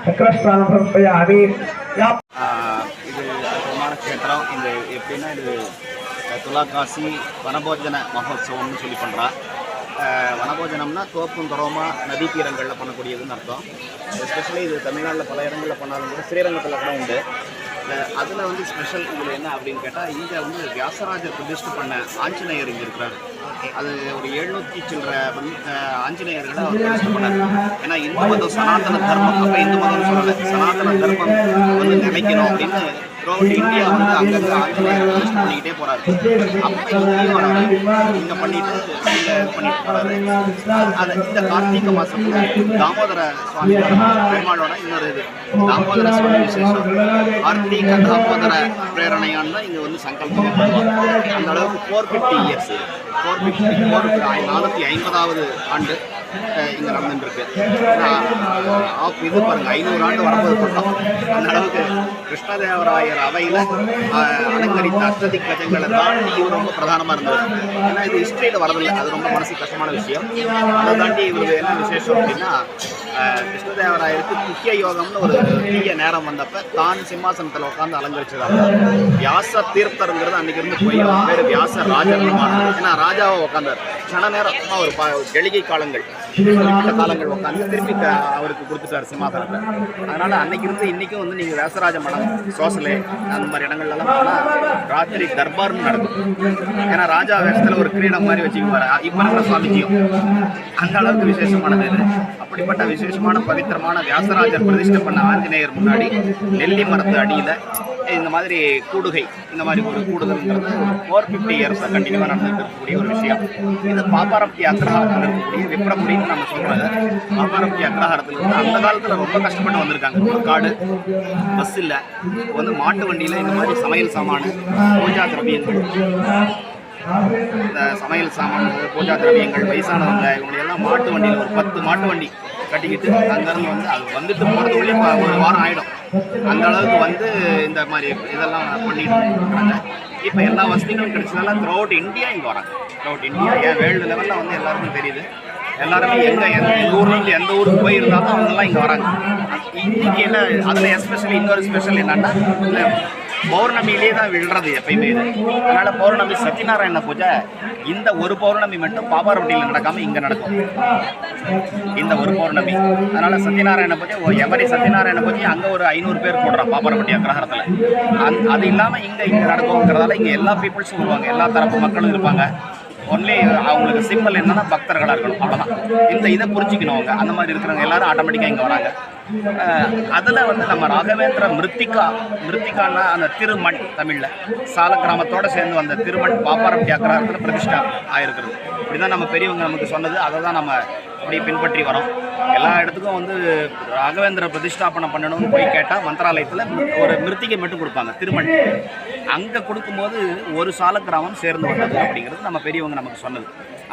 சக்கரஸ்தானி இது பிரமாண க்ஷேத்திரம். இது எப்படின்னா இது துலாகாசி வனபோஜன மகோத்சவம்னு சொல்லி பண்ணுறா. வனபோஜனம்னா தோப்பும் துறவமா நதி தீரங்களில் பண்ணக்கூடியதுன்னு அர்த்தம். எஸ்பெஷலி இது தமிழ்நாட்டில் பல இடங்களில் பண்ணாலும் கூட ஸ்ரீரங்கத்தில் கூட உண்டு. அதில் வந்து ஸ்பெஷல் இதில் என்ன அப்படின்னு கேட்டால், இங்கே வந்து வியாசராஜர் பிரதிஷ்டை பண்ண ஆஞ்சநேயர் இங்கே இருக்கிறார். அது ஒரு 700 சில்லற ஆஞ்சநேயர்களை அவர் பிரதிஷ்டை பண்ணார். ஏன்னா இந்து மதம் சனாதன தர்மம், அப்போ இந்து மதம் சொல்லலை, சனாதன தர்மம் வந்து நினைக்கணும் அப்படின்னு த்ரூஅவுட் இந்தியா வந்து அங்கங்கே ஆஞ்சநேயர் பிரதிஷ்டை பண்ணிக்கிட்டே போகிறாரு. அப்போ இங்கேயும் வராரு, இங்கே பண்ணிட்டு இங்கே பண்ணிட்டு போகிறாரு. அதை இந்த கார்த்திகை மாதத்தில் தாமோதர சுவாமி பெருமாளோட இன்னொரு இது தாமோதர சுவாமி விசேஷம். கார்த்திகை தாமோதர பிரேரணையான் தான் இங்கே வந்து சங்கல்பம் பண்ணுவாங்க. அந்த அளவுக்கு 450 இயர்ஸ் 450வது ஆண்டு இங்கே நடந்துட்டுருக்கு. இது பாருங்க 500 ஆண்டு வரப்போது பக்கம். அந்த அளவுக்கு கிருஷ்ணதேவராயர் அவையில் அலங்கரித்த அஷ்டதி கஜங்களை தாண்டி இவர் ரொம்ப பிரதானமாக இருந்தவர். ஏன்னா இது ஹிஸ்ட்ரியில் வரதில்லை, அது ரொம்ப மனசு கஷ்டமான விஷயம். அதை தாண்டி இவருக்கு என்ன விசேஷம் அப்படின்னா, கிருஷ்ணதேவராயருக்கு முக்கிய யோகம்னு ஒரு தீய நேரம் வந்தப்போ தான் சிம்மாசனத்தில் உட்காந்து அலங்கரிச்சதாக. வியாச தீர்த்தருங்கிறது அன்றைக்கி இருந்து போய் பேர் வியாச ராஜர்மான். ஏன்னா ராஜாவை உட்காந்தார் கண நேரம் ஒரு எளிகை காலங்கள் குறிப்பிட்ட காலங்கள் உட்காந்து திருப்பி அவருக்கு கொடுத்துட்டார் சிம்மாசனத்தை. அதனால் அன்னைக்கு இருந்து இன்றைக்கும் வந்து நீங்கள் வியாசராஜ மடம், சோசலே, அந்த மாதிரி இடங்கள்லாம் போனால் ராத்திரி தர்பார்னு நடக்கும். ஏன்னா ராஜா வேஷத்தில் ஒரு கிரீடம் மாதிரி வச்சுக்குவார். இப்போ இருக்கிற சுவாமிஜியும் அந்த அளவுக்கு விசேஷமானது இது. அப்படிப்பட்ட விசேஷமான பவித்திரமான வியாசராஜர் பிரதிஷ்டை பண்ண ஆஞ்சநேயர் முன்னாடி நெல்லி மரத்து அடியில் இந்த மாதிரி கூடுகை, இந்த மாதிரி ஒரு கூடுதல்ங்கிறது 450 இயர்ஸாக கண்டினியூவாக நடந்துட்டு இருக்கக்கூடிய ஒரு விஷயம். இது பாப்பாரப்பட்டி அக்ரஹாரத்தில் இருக்கக்கூடிய விப்ரபுரின்னு நம்ம சொல்கிறது. பாப்பாரப்பட்டி அக்ரஹாரத்தில் வந்து அந்த காலத்தில் ரொம்ப கஷ்டப்பட்டு வந்திருக்காங்க. ஒரு காடு, பஸ் இல்லை, வந்து மாட்டு வண்டியில் இந்த மாதிரி சமையல் சாமான், பூஜா திரவியங்கள், இந்த சமையல் சாமான், பூஜா திரவியங்கள், வயசானவங்க இவங்களெல்லாம் மாட்டு வண்டியில் ஒரு 10 மாட்டு வண்டி கட்டிக்கிட்டு அங்கேருந்து வந்து அது வந்துட்டு போகிறதுக்குள்ளே ஒரு வாரம் ஆகிடும். அந்த அளவுக்கு வந்து இந்த மாதிரி இதெல்லாம் பண்ணிட்டு இருக்கிறாங்க. இப்போ எல்லா வசதிகளும் கிடைச்சதெல்லாம் த்ரூஅவுட் இந்தியா இங்கே வராங்க. த்ரூஅவுட் இந்தியா, ஏன் வேர்ல்டு லெவலில் வந்து எல்லாருக்கும் தெரியுது. எல்லாருமே எங்கள் ஊர்லேருந்து எந்த ஊருக்கு போயிருந்தாலும் அவங்கெல்லாம் இங்கே வராங்க. இன்றைக்கி என்ன அதில் எஸ்பெஷலி இன்னொரு ஸ்பெஷல் என்னென்னா, பௌர்ணமியிலே தான் விழுறது எப்பயுமே இது. அதனால் பௌர்ணமி சத்யநாராயண பூஜை இந்த ஒரு பௌர்ணமி மட்டும் பாப்பாரப்பட்டியில் நடக்காமல் இங்கே நடக்கும், இந்த ஒரு பௌர்ணமி. அதனால் சத்யநாராயண பூஜை எவரி சத்யநாராயண பூஜை அங்கே ஒரு 500 பேர் போடுறான் பாப்பாரப்பட்டி அக்ரஹாரத்தில். அது இல்லாமல் இங்கே நடக்கும்ங்கிறதால இங்கே எல்லா பீப்புள்ஸும் வருவாங்க, எல்லா தரப்பு மக்களும் இருப்பாங்க. ஒன்லி அவங்களுக்கு சிம்பிள் என்னன்னா பக்தர்களாக இருக்கணும், அவ்வளோதான். இந்த இதை புரிஞ்சிக்கணும் அவங்க. அந்த மாதிரி இருக்கிறவங்க எல்லாரும் ஆட்டோமேட்டிக்காக இங்கே வராங்க. அதில் வந்து நம்ம ராகவேந்திர மிருத்திகான்னா அந்த திருமண், தமிழில் சால கிராமத்தோடு சேர்ந்து வந்த திருமண் பாப்பாரப்பட்டி அக்ரஹாரத்தில் பிரதிஷ்டா ஆகிருக்கிறது. இப்படி தான் நம்ம பெரியவங்க நமக்கு சொன்னது. அதை தான் நம்ம அப்படி பின்பற்றி வரோம். எல்லா இடத்துக்கும் வந்து ராகவேந்திர பிரதிஷ்டாபனை பண்ணணும்னு போய் கேட்டால் மந்திராலயத்தில் ஒரு மிருத்திகை மட்டும் கொடுப்பாங்க, திருமண். அங்கே கொடுக்கும்போது ஒரு சால கிராமம் சேர்ந்து வந்தது அப்படிங்கிறது நம்ம பெரியவங்க நமக்கு சொன்னது.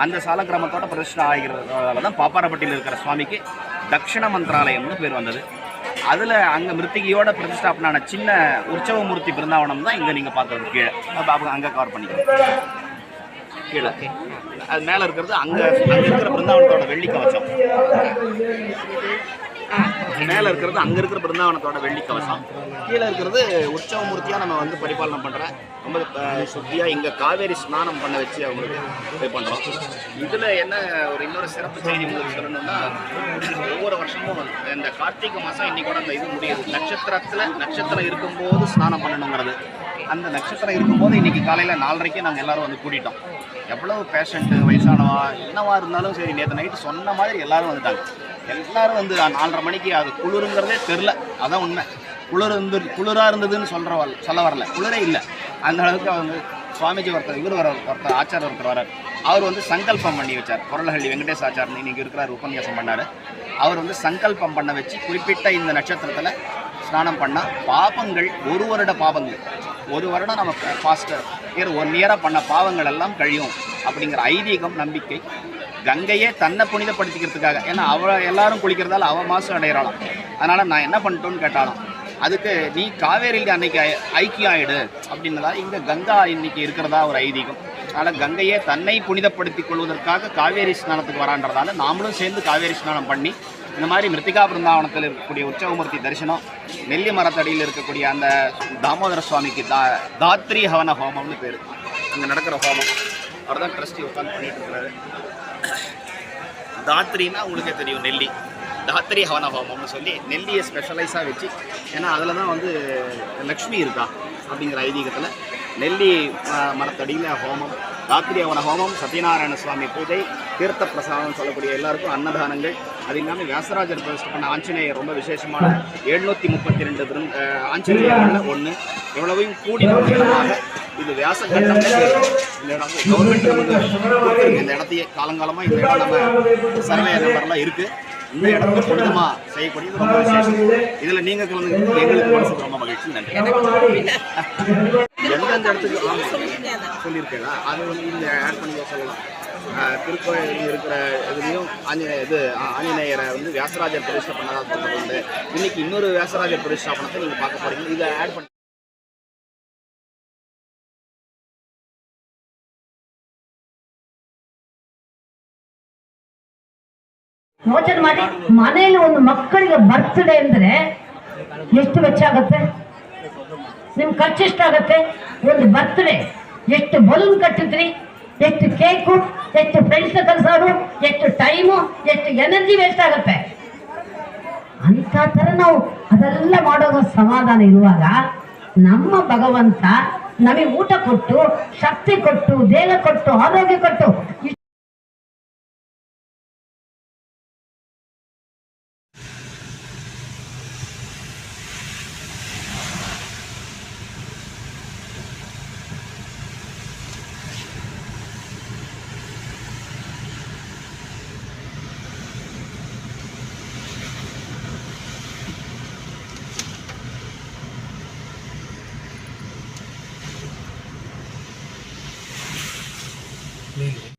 அந்த சால கிராமத்தோட பிரதிஷ்டை ஆகிறதால தான் பாப்பாரப்பட்டியில் இருக்கிற சுவாமிக்கு தக்ஷண மந்திராலயம்னு பேர் வந்தது. அதில் அங்கே மிருத்திகையோட பிரதிஷ்டாபனான சின்ன உற்சவமூர்த்தி பிருந்தாவனம் தான் இங்கே நீங்கள் பார்க்குறது கீழே பாபு அங்கே கவர் பண்ணிக்கலாம் கீழே அது மேலே இருக்கிறது அங்கே இருக்கிற பிருந்தாவனத்தோட வெள்ளி கவசம் மேலே இருக்கிறது அங்கே இருக்கிற பிருந்தாவனத்தோட வெள்ளி கவசம் கீழே இருக்கிறது உற்சவமூர்த்தியாக நம்ம வந்து பரிபாலனை பண்ணுற ரொம்ப சுத்தியாக இங்கே காவேரி ஸ்நானம் பண்ண வச்சு அவங்களுக்கு இது பண்ணுறோம். இதில் என்ன ஒரு இன்னொரு சிறப்பு செய்தி உங்களுக்கு சொல்லணும்னா ஒவ்வொரு வருஷமும் இந்த கார்த்திகை மாதம் இன்னைக்கு கூட அந்த இது முடியுது நட்சத்திரம் இருக்கும்போது ஸ்நானம் பண்ணணுங்கிறது. அந்த நட்சத்திரம் இருக்கும்போது இன்றைக்கி காலையில் 4:30க்கு நாங்கள் எல்லோரும் வந்து கூட்டிட்டோம். எவ்வளவு பேஷண்ட்டு வயசானவா என்னவா இருந்தாலும் சரி நேற்று நைட்டு சொன்ன மாதிரி எல்லோரும் வந்துட்டாங்க. எல்லோரும் வந்து 4:30 மணிக்கு அது குளிருங்கிறதே தெரில. அதான் உண்மை. குளிராக இருந்ததுன்னு சொல்ல வரல, குளிரே இல்லை. அந்த அளவுக்கு அவங்க சுவாமிஜி ஒருத்தர் ஆச்சார் ஒருத்தர் வரார். அவர் வந்து சங்கல்பம் பண்ணி வச்சார். கொரலஹள்ளி வெங்கடேஷ் ஆச்சார் இன்றைக்கி இருக்கிறார், உபன்யாசம் பண்ணார். அவர் வந்து சங்கல்பம் பண்ண வச்சு குறிப்பிட்ட இந்த நட்சத்திரத்தில் ஸ்நானம் பண்ணால் பாபங்கள் 1 வருட பாவங்கள் 1 வருடம் நம்ம ஃபாஸ்ட்டாக 1 இயராக பண்ண பாவங்கள் எல்லாம் கழியும் அப்படிங்கிற ஐதீகம் நம்பிக்கை. கங்கையே தன்னை புனிதப்படுத்திக்கிறதுக்காக, ஏன்னா எல்லாரும் குளிக்கிறதால மாசு அடையிறாளாம். அதனால் நான் என்ன பண்ணிட்டோன்னு கேட்டாலும் அதுக்கு நீ காவேரியில் அன்னைக்கு ஐக்கியம் ஆகிடு அப்படின்னதா இங்கே கங்கா இன்னைக்கு இருக்கிறதா ஒரு ஐதீகம். அதனால் கங்கையே தன்னை புனிதப்படுத்தி கொள்வதற்காக காவேரி ஸ்நானத்துக்கு வரான்றதால நாமளும் சேர்ந்து காவேரி ஸ்நானம் பண்ணி இந்த மாதிரி மிருத்திகா பிருந்தாவனத்தில் இருக்கக்கூடிய உற்சவமூர்த்தி தரிசனம், நெல்லி மரத்தடியில் இருக்கக்கூடிய அந்த தாமோதர சுவாமிக்கு தாத்ரி ஹவன ஹோமம்னு பேர். அங்கே நடக்கிற ஹோமம் அவர் தான் ட்ரஸ்டி உட்காந்து பண்ணிட்டு இருக்கிறாரு. தாத்ரின்னா உங்களுக்கே தெரியும், நெல்லி. தாத்ரி ஹவன ஹோமம்னு சொல்லி நெல்லியை ஸ்பெஷலைஸாக வச்சு, ஏன்னா அதில் தான் வந்து லக்ஷ்மி இருக்கா அப்படிங்கிற ஐதீகத்தில் நெல்லி மரத்தடியில் ஹோமம், தாத்ரி ஹவன ஹோமம், சத்யநாராயண சுவாமி பூஜை, தீர்த்த பிரசாதம் சொல்லக்கூடிய எல்லாருக்கும் அன்னதானங்கள். அது இல்லாமல் வியாசராஜர் பிரதிஷ்டை பண்ண ஆஞ்சநேயர் ரொம்ப விசேஷமான 732 ஆஞ்சநேயர்களில் ஒன்று. எவ்வளவையும் கூடி இடமாக இது வியாசகண்டம். இந்த இடம் கவர்மெண்ட் இந்த இடத்தையே காலங்காலமாக இந்த இடம் நம்ம சர்வே நம்பர்லாம் இருக்குது. இந்த இடத்துல புனிதமாக செய்யக்கூடியது ரொம்ப விசேஷம். இதில் நீங்கள் கலந்து எங்களுக்கு மனசுக்கு ரொம்ப மகிழ்ச்சி. நன்றி. எந்தெந்த இடத்துக்கு சொல்லியிருக்கேன்னா அது வந்து இந்த ஆட் பண்ணி சொல்லலாம். திருக்கோயில் இருக்கிற இதுலேயும் ஆஞ்சநேயரை வந்து வியாசராஜர் பிரதிஷ்டை பண்ணதாக சொல்கிறது. இன்னைக்கு இன்னொரு வியாசராஜர் பிரதிஷ்டாபனத்தை நீங்கள் பார்க்க போகிறீங்க. இதை ஆட் பண்ணி ಯೋಚನೆ ಮಾಡಿ. ಮನೆಯಲ್ಲಿ ಒಂದು ಮಕ್ಕಳಿಗೆ ಬರ್ತ್ಡೇ ಅಂದ್ರೆ ಎಷ್ಟು ವೆಚ್ಚ ಆಗುತ್ತೆ? ನಿಮ್ ಖರ್ಚು ಎಷ್ಟಾಗತ್ತೆ? ಒಂದು ಬರ್ತ್ಡೇ ಎಷ್ಟು ಬಲೂನ್ ಕಟ್ಟಿದ್ರಿ, ಎಷ್ಟು ಕೇಕು, ಎಷ್ಟು ಫ್ರೆಂಡ್ಸ್ ಕಲ್ಸೋರು, ಎಷ್ಟು ಟೈಮು, ಎಷ್ಟು ಎನರ್ಜಿ ವೇಸ್ಟ್ ಆಗುತ್ತೆ. ಅಂತ ತರ ನಾವು ಅದೆಲ್ಲ ಮಾಡೋ ಸಮಾಧಾನ ಇರುವಾಗ ನಮ್ಮ ಭಗವಂತ ನಮಗೆ ಊಟ ಕೊಟ್ಟು, ಶಕ್ತಿ ಕೊಟ್ಟು, ದೇಹ ಕೊಟ್ಟು, ಆರೋಗ್ಯ ಕೊಟ್ಟು Maybe.